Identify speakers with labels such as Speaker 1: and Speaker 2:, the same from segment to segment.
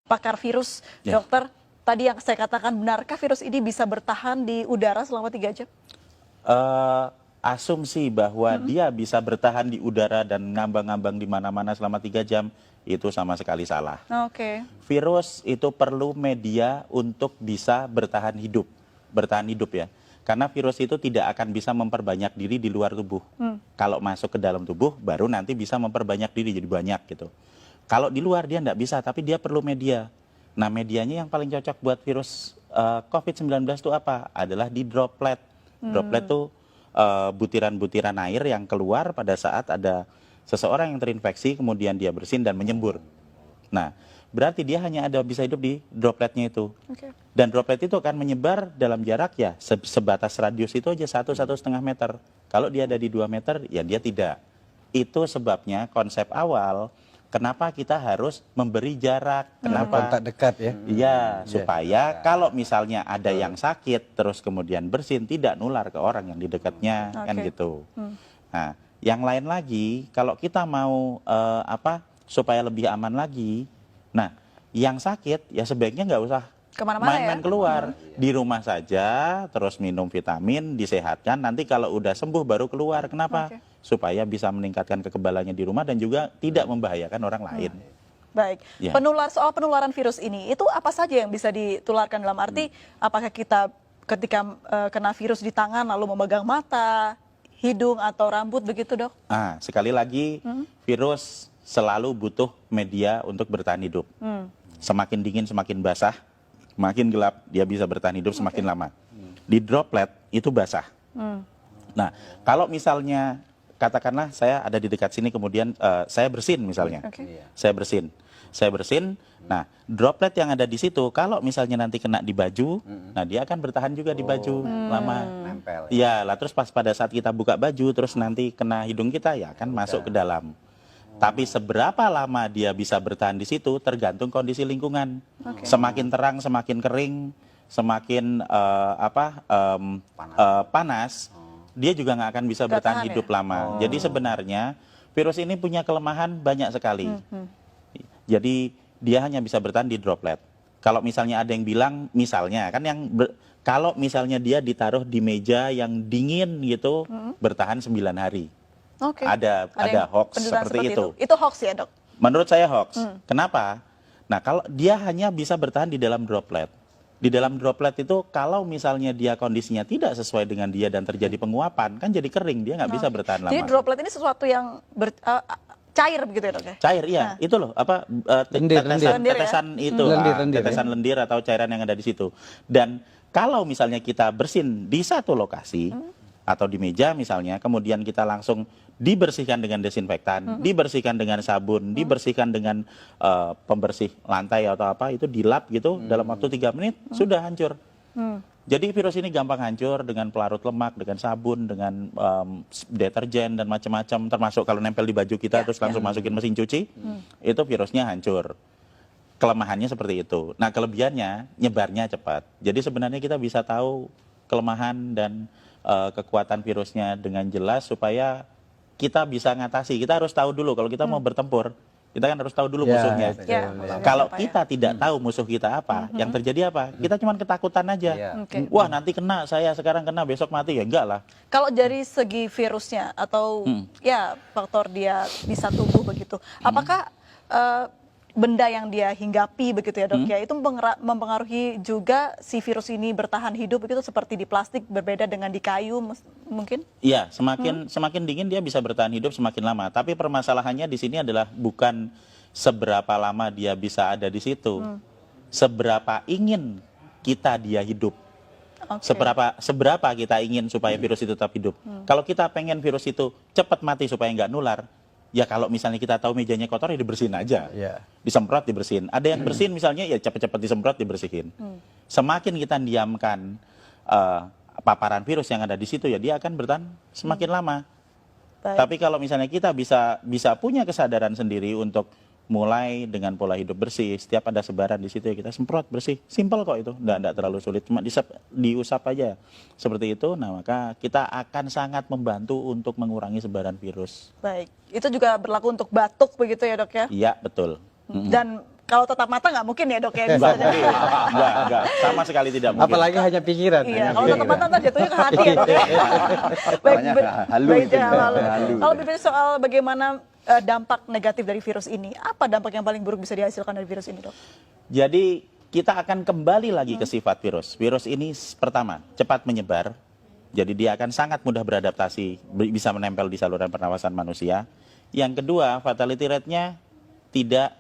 Speaker 1: pakar virus, dokter. Tadi yang saya katakan, benarkah virus ini bisa bertahan di udara selama 3 jam?
Speaker 2: Asumsi bahwa dia bisa bertahan di udara dan ngambang-ngambang di mana-mana selama 3 jam, itu sama sekali salah.
Speaker 1: Oke.
Speaker 2: Virus itu perlu media untuk bisa bertahan hidup ya. Karena virus itu tidak akan bisa memperbanyak diri di luar tubuh. Kalau masuk ke dalam tubuh, baru nanti bisa memperbanyak diri jadi banyak gitu. Kalau di luar dia tidak bisa, tapi dia perlu media. Nah, medianya yang paling cocok buat virus COVID-19 itu apa? Adalah di droplet. Droplet itu butiran-butiran air yang keluar pada saat ada seseorang yang terinfeksi, kemudian dia bersin dan menyembur. Nah, berarti dia hanya bisa hidup di dropletnya itu. Dan droplet itu akan menyebar dalam jarak ya sebatas radius itu aja 1-1,5 meter. Kalau dia ada di 2 meter, ya dia tidak. Itu sebabnya konsep awal kenapa kita harus memberi jarak. Kenapa?
Speaker 3: Kontak dekat ya.
Speaker 2: Iya, supaya kalau misalnya ada yang sakit terus kemudian bersin, tidak nular ke orang yang di dekatnya, kan gitu. Nah, yang lain lagi, kalau kita mau supaya lebih aman lagi, nah yang sakit ya sebaiknya nggak usah main-main keluar, di rumah saja, terus minum vitamin, disehatkan, nanti kalau udah sembuh baru keluar. Kenapa? Supaya bisa meningkatkan kekebalannya di rumah dan juga tidak membahayakan orang lain.
Speaker 1: Baik, soal penularan virus ini, itu apa saja yang bisa ditularkan dalam arti, apakah kita ketika kena virus di tangan lalu memegang mata, hidung atau rambut begitu, Dok?
Speaker 2: Sekali lagi, virus selalu butuh media untuk bertahan hidup. Semakin dingin, semakin basah, makin gelap, dia bisa bertahan hidup semakin lama. Di droplet itu basah. Nah, kalau misalnya katakanlah saya ada di dekat sini, kemudian saya bersin misalnya, saya bersin. Nah, droplet yang ada di situ, kalau misalnya nanti kena di baju, nah dia akan bertahan juga di baju lama.
Speaker 3: Nempel.
Speaker 2: Iya, lah terus pas pada saat kita buka baju, terus nanti kena hidung kita, ya akan masuk ke dalam. Tapi seberapa lama dia bisa bertahan di situ tergantung kondisi lingkungan. Semakin terang, semakin kering, semakin panas, dia juga nggak akan bisa bertahan hidup lama. Jadi sebenarnya virus ini punya kelemahan banyak sekali. Jadi dia hanya bisa bertahan di droplet. Kalau misalnya ada yang bilang, misalnya kan kalau misalnya dia ditaruh di meja yang dingin gitu, bertahan 9 hari. Ada hoax seperti itu.
Speaker 1: Itu hoax ya, Dok?
Speaker 2: Menurut saya hoax. Kenapa? Nah, kalau dia hanya bisa bertahan di dalam droplet. Di dalam droplet itu kalau misalnya dia kondisinya tidak sesuai dengan dia dan terjadi penguapan, kan jadi kering, dia nggak bisa bertahan lama.
Speaker 1: Jadi droplet ini sesuatu yang cair begitu ya, Dok ya?
Speaker 2: Cair, iya. Itu loh, tetesan lendir atau cairan yang ada di situ. Dan kalau misalnya kita bersin di satu lokasi, atau di meja misalnya, kemudian kita langsung dibersihkan dengan desinfektan, dibersihkan dengan sabun, dibersihkan dengan pembersih lantai atau apa, itu dilap gitu, dalam waktu 3 menit sudah hancur. Jadi virus ini gampang hancur dengan pelarut lemak, dengan sabun, dengan deterjen dan macam-macam, termasuk kalau nempel di baju kita terus langsung masukin mesin cuci, itu virusnya hancur. Kelemahannya seperti itu. Nah, kelebihannya nyebarnya cepat. Jadi sebenarnya kita bisa tahu kelemahan dan kekuatan virusnya dengan jelas supaya kita bisa ngatasi. Kita harus tahu dulu kalau kita mau bertempur, kita kan harus tahu dulu musuhnya. Kalau kita tidak tahu musuh kita apa, yang terjadi apa? Kita cuma ketakutan aja. Wah, nanti kena, saya sekarang kena, besok mati, ya enggak lah.
Speaker 1: Kalau dari segi virusnya atau ya faktor dia bisa tumbuh begitu, apakah benda yang dia hinggapi begitu ya, Dok ya, itu mempengaruhi juga si virus ini bertahan hidup begitu, seperti di plastik berbeda dengan di kayu mungkin? Iya,
Speaker 2: semakin dingin dia bisa bertahan hidup semakin lama. Tapi permasalahannya di sini adalah bukan seberapa lama dia bisa ada di situ, seberapa ingin kita dia hidup. Seberapa kita ingin supaya virus itu tetap hidup. Kalau kita pengen virus itu cepat mati supaya nggak nular, ya kalau misalnya kita tahu mejanya kotor ya dibersihin aja, disemprot dibersihin. Ada yang bersin misalnya ya cepat-cepat disemprot dibersihin. Semakin kita diamkan paparan virus yang ada di situ, ya dia akan bertahan semakin lama. Tapi kalau misalnya kita bisa punya kesadaran sendiri untuk mulai dengan pola hidup bersih, setiap ada sebaran di situ ya kita semprot bersih, simpel kok itu, enggak terlalu sulit, cuma diusap aja seperti itu. Nah, maka kita akan sangat membantu untuk mengurangi sebaran virus.
Speaker 1: Baik, itu juga berlaku untuk batuk begitu ya, Dok ya?
Speaker 2: Iya, betul.
Speaker 1: Dan kalau tetap mata nggak mungkin ya dok ya
Speaker 2: Enggak
Speaker 1: misalnya.
Speaker 2: mungkin. Enggak, sama sekali tidak mungkin.
Speaker 3: Apalagi hanya pikiran.
Speaker 1: Iya,
Speaker 3: hanya
Speaker 1: kalau
Speaker 3: pikiran.
Speaker 1: tetap mata ntar jatuhnya ke hati ya dok ya. Baik,
Speaker 4: Makanya halu
Speaker 1: baik,
Speaker 4: itu,
Speaker 1: ya, lalu.
Speaker 4: halu.
Speaker 1: Kalau bicara soal bagaimana dampak negatif dari virus ini, apa dampak yang paling buruk bisa dihasilkan dari virus ini dok?
Speaker 2: Jadi kita akan kembali lagi ke sifat virus. Virus ini pertama, cepat menyebar. Jadi dia akan sangat mudah beradaptasi, bisa menempel di saluran pernafasan manusia. Yang kedua, fatality rate-nya tidak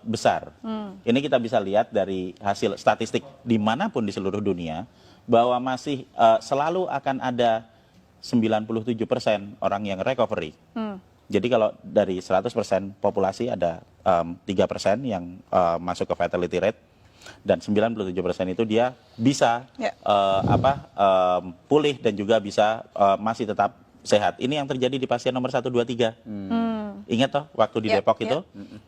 Speaker 2: besar. Ini kita bisa lihat dari hasil statistik dimanapun di seluruh dunia, bahwa masih selalu akan ada 97% orang yang recovery. Jadi kalau dari 100% populasi ada 3% yang masuk ke fatality rate, dan 97% itu dia bisa
Speaker 1: Ya.
Speaker 2: pulih dan juga bisa masih tetap sehat. Ini yang terjadi di pasien nomor 1, 2, 3. Ingat toh waktu di
Speaker 1: Ya,
Speaker 2: Depok
Speaker 1: ya.
Speaker 2: itu?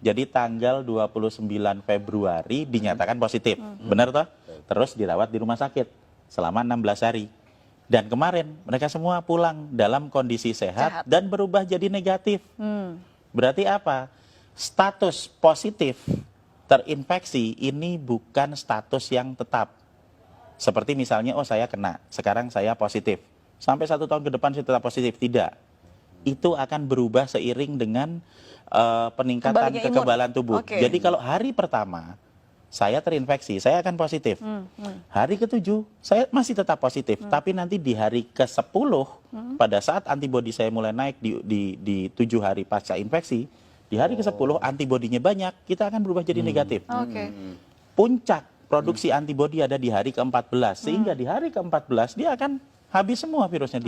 Speaker 2: Jadi tanggal 29 Februari dinyatakan positif. Benar toh? Terus dirawat di rumah sakit selama 16 hari. Dan kemarin mereka semua pulang dalam kondisi sehat. Dan berubah jadi negatif. Berarti apa? Status positif terinfeksi ini bukan status yang tetap. Seperti misalnya, oh saya kena, sekarang saya positif. Sampai 1 tahun ke depan saya tetap positif. Tidak. Itu akan berubah seiring dengan peningkatan
Speaker 1: Kembalinya imun.
Speaker 2: kekebalan tubuh.
Speaker 1: Oke.
Speaker 2: Jadi kalau hari pertama saya terinfeksi, saya akan positif. Hari ke-7 saya masih tetap positif. Tapi nanti di hari ke-10, pada saat antibodi saya mulai naik di 7 hari pasca infeksi, di hari ke-10 antibodinya banyak, kita akan berubah jadi negatif.
Speaker 1: Oke.
Speaker 2: Puncak produksi antibodi ada di hari ke-14, sehingga di hari ke-14 dia akan habis semua virusnya,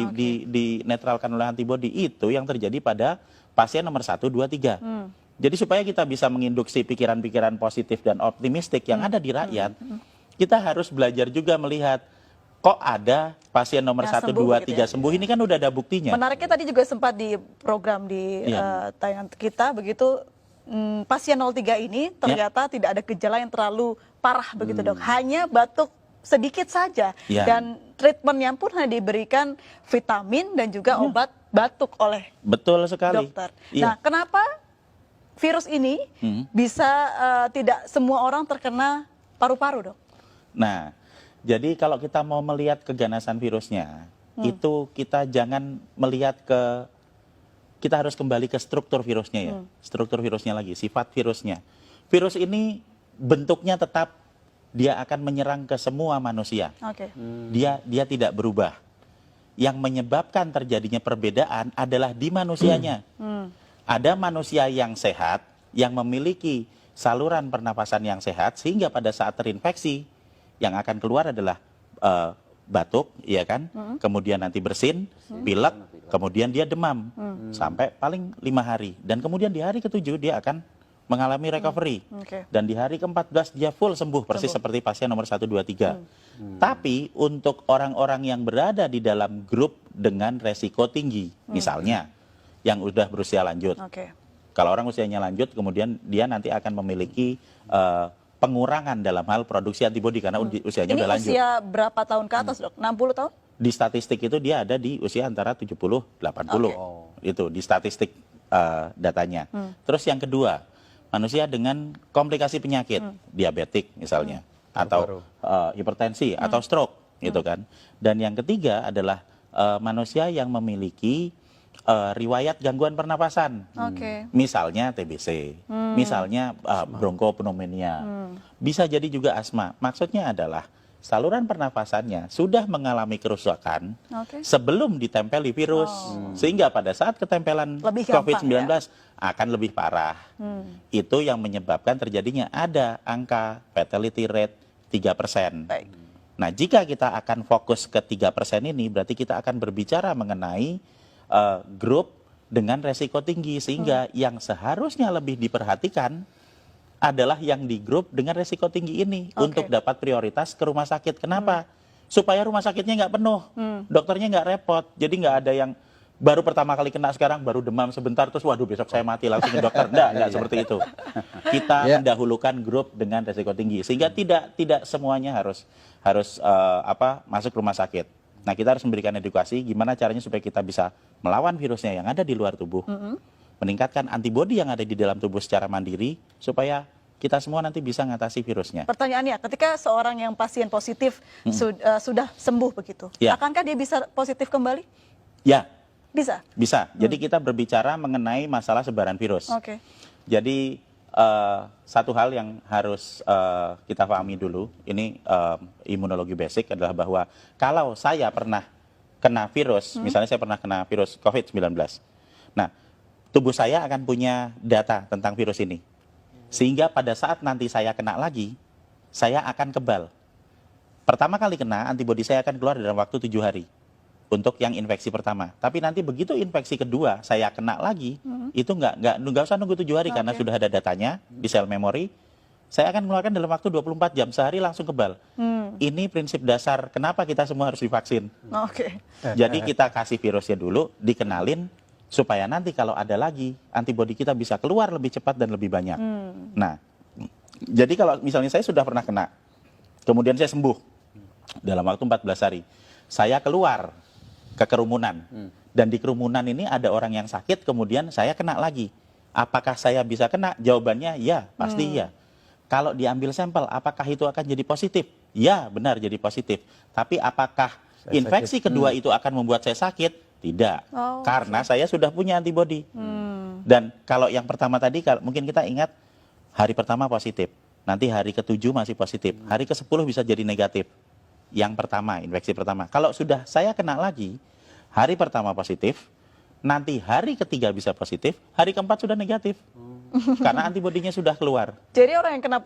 Speaker 2: dinetralkan oleh antibodi. Itu yang terjadi pada pasien nomor 1, 2, 3. Jadi supaya kita bisa menginduksi pikiran-pikiran positif dan optimistik yang ada di rakyat, kita harus belajar juga melihat, kok ada pasien nomor
Speaker 1: Yang
Speaker 2: 1,
Speaker 1: sembuh
Speaker 2: 2,
Speaker 1: begitu
Speaker 2: 3
Speaker 1: ya?
Speaker 2: sembuh, ini kan udah ada buktinya.
Speaker 1: Menariknya tadi juga sempat di program di
Speaker 2: Iya.
Speaker 1: tayangan kita begitu, pasien 03 ini ternyata tidak ada gejala yang terlalu parah begitu dok, hanya batuk sedikit saja
Speaker 2: Ya.
Speaker 1: dan treatmentnya pun hanya diberikan vitamin dan juga obat batuk oleh
Speaker 2: Betul sekali.
Speaker 1: dokter.
Speaker 2: Iya.
Speaker 1: Nah, kenapa virus ini bisa tidak semua orang terkena paru-paru dok?
Speaker 2: Nah, jadi kalau kita mau melihat keganasan virusnya, itu kita jangan melihat kita harus kembali ke struktur virusnya ya. Struktur virusnya lagi, sifat virusnya. Virus ini bentuknya tetap, dia akan menyerang ke semua manusia.
Speaker 1: Oke.
Speaker 2: Dia tidak berubah. Yang menyebabkan terjadinya perbedaan adalah di manusianya. Ada manusia yang sehat, yang memiliki saluran pernapasan yang sehat, sehingga pada saat terinfeksi, yang akan keluar adalah batuk, ya kan? Kemudian nanti bersin, pilek, kemudian dia demam sampai paling 5 hari. Dan kemudian di hari ke-7 dia akan mengalami recovery.
Speaker 1: Oke.
Speaker 2: Dan di hari ke-14 dia full sembuh, persis seperti pasien nomor 1, 2, 3. Tapi untuk orang-orang yang berada di dalam grup dengan resiko tinggi, misalnya yang udah berusia lanjut.
Speaker 1: Oke.
Speaker 2: Kalau orang usianya lanjut, kemudian dia nanti akan memiliki pengurangan dalam hal produksi antibodi karena usianya
Speaker 1: Ini
Speaker 2: udah lanjut.
Speaker 1: usia berapa tahun ke atas dok? 60 tahun?
Speaker 2: Di statistik itu dia ada di usia antara 70, 80. Itu di statistik datanya. Terus yang kedua, manusia dengan komplikasi penyakit, diabetik misalnya, atau hipertensi, atau stroke, gitu kan. Dan yang ketiga adalah manusia yang memiliki riwayat gangguan pernapasan.
Speaker 1: Oke.
Speaker 2: Misalnya TBC, misalnya bronkopneumonia, bisa jadi juga asma. Maksudnya adalah saluran pernapasannya sudah mengalami kerusakan
Speaker 1: Oke.
Speaker 2: sebelum ditempeli virus, sehingga pada saat ketempelan
Speaker 1: Lebih gampang,
Speaker 2: COVID-19 akan lebih parah. Itu yang menyebabkan terjadinya ada angka fatality rate 3%.
Speaker 1: Baik.
Speaker 2: Nah, jika kita akan fokus ke 3% ini, berarti kita akan berbicara mengenai grup dengan resiko tinggi, sehingga yang seharusnya lebih diperhatikan adalah yang di grup dengan resiko tinggi ini untuk dapat prioritas ke rumah sakit. Kenapa? Supaya rumah sakitnya nggak penuh, dokternya nggak repot. Jadi nggak ada yang baru pertama kali kena sekarang, baru demam sebentar, terus waduh besok saya mati langsung ke dokter. Nggak seperti itu. Kita mendahulukan grup dengan resiko tinggi, sehingga tidak semuanya harus masuk rumah sakit. Nah, kita harus memberikan edukasi gimana caranya supaya kita bisa melawan virusnya yang ada di luar tubuh, meningkatkan antibodi yang ada di dalam tubuh secara mandiri, supaya kita semua nanti bisa ngatasi virusnya.
Speaker 1: Pertanyaannya, ketika seorang yang pasien positif sudah sembuh begitu,
Speaker 2: Ya.
Speaker 1: akankah dia bisa positif kembali?
Speaker 2: Ya,
Speaker 1: Bisa.
Speaker 2: bisa. Jadi kita berbicara mengenai masalah sebaran virus.
Speaker 1: Oke.
Speaker 2: Jadi satu hal yang harus kita pahami dulu, ini imunologi basic adalah bahwa kalau saya pernah kena virus, misalnya saya pernah kena virus COVID-19, nah tubuh saya akan punya data tentang virus ini. Sehingga pada saat nanti saya kena lagi, saya akan kebal. Pertama kali kena, antibodi saya akan keluar dalam waktu 7 hari untuk yang infeksi pertama. Tapi nanti begitu infeksi kedua, saya kena lagi, itu nggak usah nunggu 7 hari karena sudah ada datanya di sel memori. Saya akan mengeluarkan dalam waktu 24 jam, sehari langsung kebal. Ini prinsip dasar kenapa kita semua harus divaksin.
Speaker 1: Oke.
Speaker 2: Jadi kita kasih virusnya dulu, dikenalin, supaya nanti kalau ada lagi, antibodi kita bisa keluar lebih cepat dan lebih banyak. Nah, jadi kalau misalnya saya sudah pernah kena, kemudian saya sembuh dalam waktu 14 hari, saya keluar ke kerumunan, dan di kerumunan ini ada orang yang sakit, kemudian saya kena lagi. Apakah saya bisa kena? Jawabannya ya, pasti ya. Kalau diambil sampel, apakah itu akan jadi positif? Ya, benar jadi positif. Tapi apakah infeksi kedua itu akan membuat saya sakit? Tidak,
Speaker 1: Oh,
Speaker 2: karena saya sudah punya antibodi. Dan kalau yang pertama tadi, mungkin kita ingat hari pertama positif, nanti hari ke-7 masih positif, hari ke-10 bisa jadi negatif. Yang pertama, infeksi pertama. Kalau sudah saya kena lagi, hari pertama positif, nanti hari ketiga bisa positif, hari keempat sudah negatif. Karena antibodinya sudah keluar.
Speaker 1: Jadi orang yang kena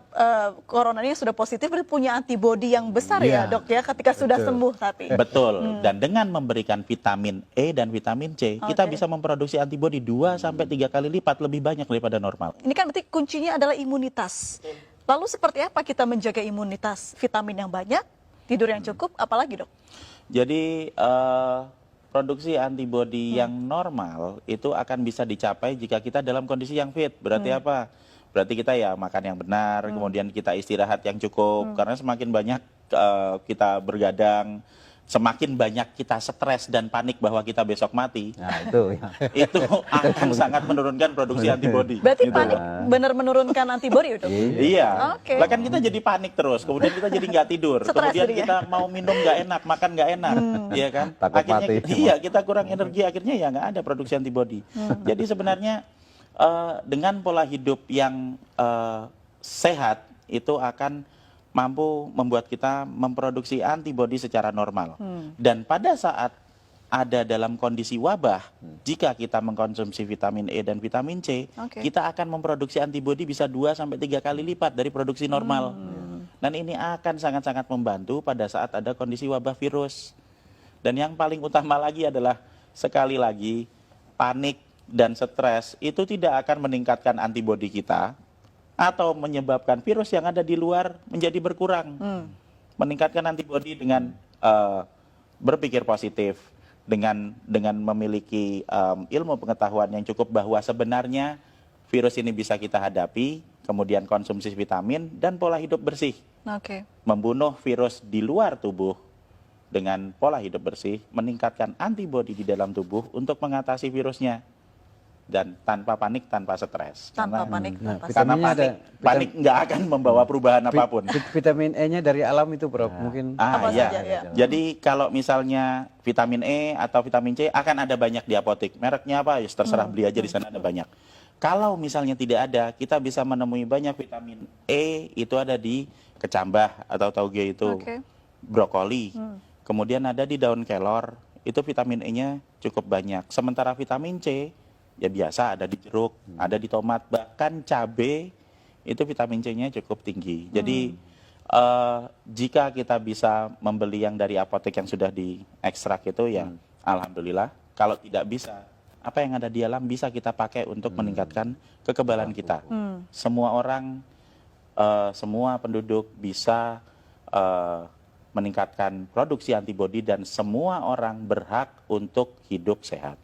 Speaker 1: corona ini sudah positif berarti punya antibodi yang besar ya,
Speaker 3: Iya.
Speaker 1: Dok ya, ketika sudah sembuh tapi.
Speaker 2: Betul. Dan dengan memberikan vitamin E dan vitamin C, kita
Speaker 1: Oke.
Speaker 2: bisa memproduksi antibodi 2 sampai 3 kali lipat lebih banyak daripada normal.
Speaker 1: Ini kan berarti kuncinya adalah imunitas. Lalu seperti apa kita menjaga imunitas? Vitamin yang banyak, tidur yang cukup, apalagi, Dok?
Speaker 2: Jadi produksi antibodi yang normal itu akan bisa dicapai jika kita dalam kondisi yang fit. Berarti apa? Berarti kita ya makan yang benar, kemudian kita istirahat yang cukup. Karena semakin banyak kita bergadang, semakin banyak kita stres dan panik bahwa kita besok mati,
Speaker 3: Nah, itu ya.
Speaker 2: itu akan sangat menurunkan produksi antibodi.
Speaker 1: Berarti
Speaker 2: Gitu
Speaker 1: panik
Speaker 2: loh.
Speaker 1: benar menurunkan antibodi, Dok?
Speaker 2: Iya,
Speaker 1: Oke.
Speaker 2: lah kan kita jadi panik terus, kemudian kita jadi nggak tidur,
Speaker 1: Stres
Speaker 2: kemudian
Speaker 1: jadinya.
Speaker 2: kita mau minum nggak enak, makan nggak enak, iya kan?
Speaker 3: Takut
Speaker 2: Akhirnya
Speaker 3: mati.
Speaker 2: iya kita kurang energi, akhirnya ya nggak ada produksi antibodi. Jadi sebenarnya dengan pola hidup yang sehat itu akan mampu membuat kita memproduksi antibodi secara normal. Dan pada saat ada dalam kondisi wabah, jika kita mengkonsumsi vitamin E dan vitamin C,
Speaker 1: Oke.
Speaker 2: kita akan memproduksi antibodi bisa 2 sampai 3 kali lipat dari produksi normal. Dan ini akan sangat-sangat membantu pada saat ada kondisi wabah virus. Dan yang paling utama lagi adalah sekali lagi panik dan stres itu tidak akan meningkatkan antibodi kita atau menyebabkan virus yang ada di luar menjadi berkurang. Meningkatkan antibodi dengan berpikir positif, dengan memiliki ilmu pengetahuan yang cukup bahwa sebenarnya virus ini bisa kita hadapi, kemudian konsumsi vitamin dan pola hidup bersih.
Speaker 1: Oke.
Speaker 2: Membunuh virus di luar tubuh dengan pola hidup bersih, meningkatkan antibodi di dalam tubuh untuk mengatasi virusnya. Dan tanpa panik, tanpa stres.
Speaker 1: Tanpa
Speaker 2: Karena-
Speaker 1: panik,
Speaker 3: Nah,
Speaker 1: tanpa
Speaker 2: Karena
Speaker 3: vitaminnya ada
Speaker 2: panik nggak akan membawa perubahan apapun.
Speaker 3: Vitamin E-nya dari alam itu, Prof. Mungkin
Speaker 1: Apa
Speaker 2: Iya.
Speaker 1: saja, ya.
Speaker 2: Jadi kalau misalnya vitamin E atau vitamin C akan ada banyak di apotek. Mereknya apa? Ya terserah beli aja di sana ada banyak. Kalau misalnya tidak ada, kita bisa menemui banyak vitamin E itu ada di kecambah atau tauge itu,
Speaker 1: Oke.
Speaker 2: brokoli. Kemudian ada di daun kelor, itu vitamin E-nya cukup banyak. Sementara vitamin C ya biasa ada di jeruk, ada di tomat, bahkan cabai itu vitamin C-nya cukup tinggi. Jadi jika kita bisa membeli yang dari apotek yang sudah diekstrak itu ya alhamdulillah. Kalau tidak bisa, apa yang ada di alam bisa kita pakai untuk meningkatkan kekebalan kita. Semua orang, semua penduduk bisa meningkatkan produksi antibodi dan semua orang berhak untuk hidup sehat.